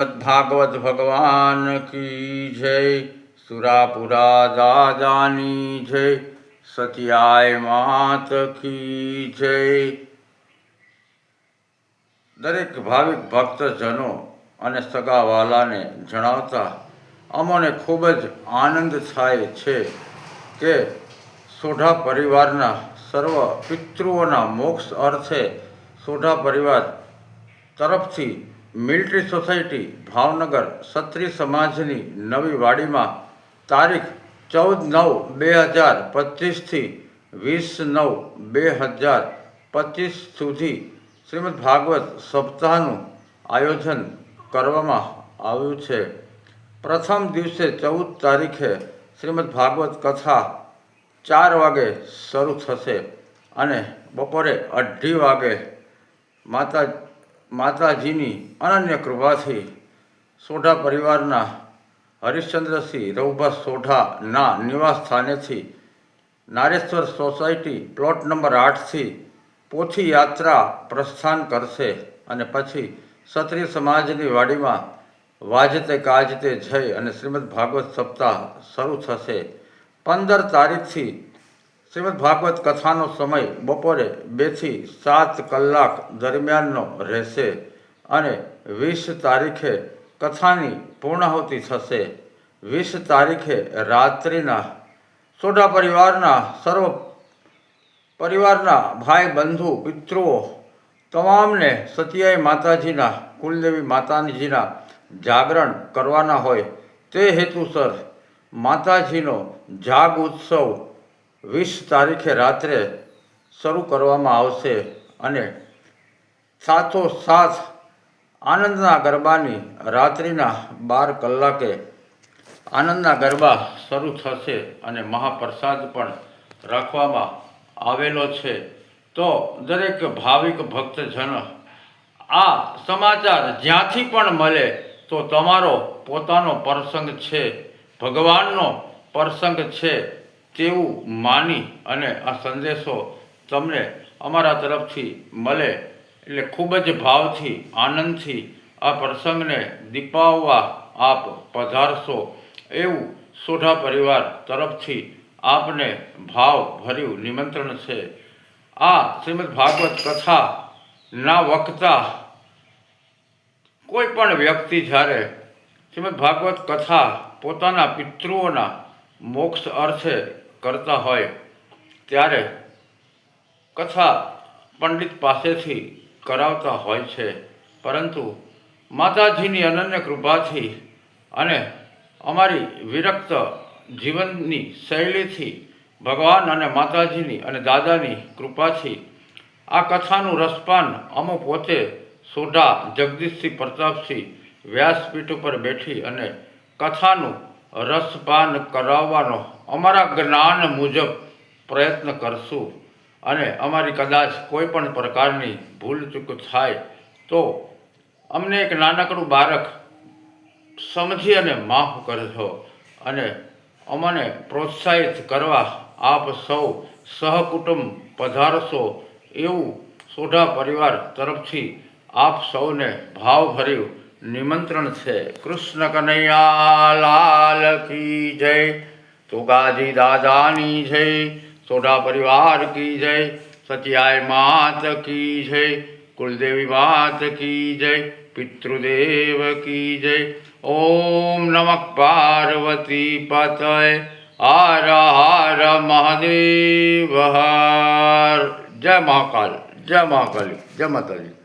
भागवत भगवान की जय। सुरापुरा दादानी जय। सतियाय मात की जय। દરેક ભાવિક ભક્તજનો અને સગાવાલાને જણાવતા અમોને ખૂબ જ આનંદ થાય છે કે સોઢા પરિવારના સર્વ પિતૃઓના મોક્ષ અર્થે સોઢા પરિવાર તરફથી મિલિટરી સોસાયટી ભાવનગર ક્ષત્રિય સમાજની નવી વાડીમાં તારીખ 14/9/2025થી 20/9/2025 સુધી શ્રીમદ ભાગવત સપ્તાહનું આયોજન કરવામાં આવ્યું છે। પ્રથમ દિવસે 14 તારીખે શ્રીમદ ભાગવત કથા 4 વાગે શરૂ થશે અને બપોરે 2:30 વાગે માતાજીની અનન્ય કૃપાથી સોઢા પરિવારના હરિશ્ચંદ્રસિંહ રઘુભા સોઢાના નિવાસ સ્થાનેથી નારેશ્વર સોસાયટી પ્લોટ નંબર 8થી પોથી યાત્રા પ્રસ્થાન કરશે અને પછી ક્ષત્રિય સમાજની વાડીમાં વાજતે ગાજતે જઈ અને શ્રીમદ ભાગવત સપ્તાહ શરૂ થશે। 15 તારીખથી શ્રીમદ ભાગવત કથાનો સમય બપોરે 2 થી 7 કલાક દરમિયાનનો રહેશે અને 20 તારીખે કથાની પૂર્ણાહુતિ થશે। 20 તારીખે રાત્રિના સોઢા પરિવારના સર્વ પરિવારના ભાઈ બંધુ પિતૃઓ તમામને સતિયાઈ માતાજીના કુલદેવી માતાજીના જાગરણ કરવાના હોય તે હેતુસર માતાજીનો જાગ ઉત્સવ 20 તારીખે રાત્રે શરૂ કરવામાં આવશે અને સાથોસાથ આનંદના ગરબાની રાત્રિના 12 કલાકે આનંદના ગરબા શરૂ થશે અને મહાપ્રસાદ પણ રાખવામાં આવેલો છે। તો દરેક ભાવિક ભક્તજન આ સમાચાર જ્યાંથી પણ મળે તો તમારો પોતાનો પ્રસંગ છે, ભગવાનનો પ્રસંગ છે તેવું માની અને આ સંદેશો તમને અમારા તરફથી મળે એટલે ખૂબ જ ભાવથી આનંદથી આ પ્રસંગને દીપાવવા આપ પધારશો એવું સોઢા પરિવાર તરફથી આપને ભાવભર્યું નિમંત્રણ છે। આ શ્રીમદ ભાગવત કથાના વક્તા કોઈ પણ વ્યક્તિ જ્યારે શ્રીમદ ભાગવત કથા પોતાના પિતૃઓના મોક્ષ અર્થે કરતા હોય ત્યારે કથા પંડિત પાસેથી કરાવતા હોય છે, પરંતુ માતાજીની અનન્ય કૃપાથી અને અમારી વિરક્ત જીવનની શૈલીથી ભગવાન અને માતાજીની અને દાદાની કૃપાથી આ કથાનું રસપાન અમો પોતે સોઢા જગદીશસિંહ પ્રતાપસિંહ વ્યાસપીઠ ઉપર બેઠી અને કથાનું રસપાન કરાવવાનો અમારા જ્ઞાન મુજબ પ્રયત્ન કરશું અને અમારી કદાચ કોઈ પણ પ્રકારની ભૂલચૂક થાય તો અમને એક નાનકડું બાળક સમજી અને માફ કરજો અને અમને પ્રોત્સાહિત કરવા આપ સૌ સહકુટુંબ પધારશો એવું સોઢા પરિવાર તરફથી આપ સૌને ભાવભર્યું નિમંત્રણ છે। કૃષ્ણ કનૈયા લાલ કી જય। તોગાજી દાદાની જય। સોઢા પરિવાર કી જય। સતિયાય માત કી જય। કુલદેવી માત કી જય। પિતૃદેવ કી જય। ઓમ નમઃ પાર્વતી પતય। હર હર મહાદેવ હર। જય મહાકાલ, જય મહાકાલી, જય માતાજી।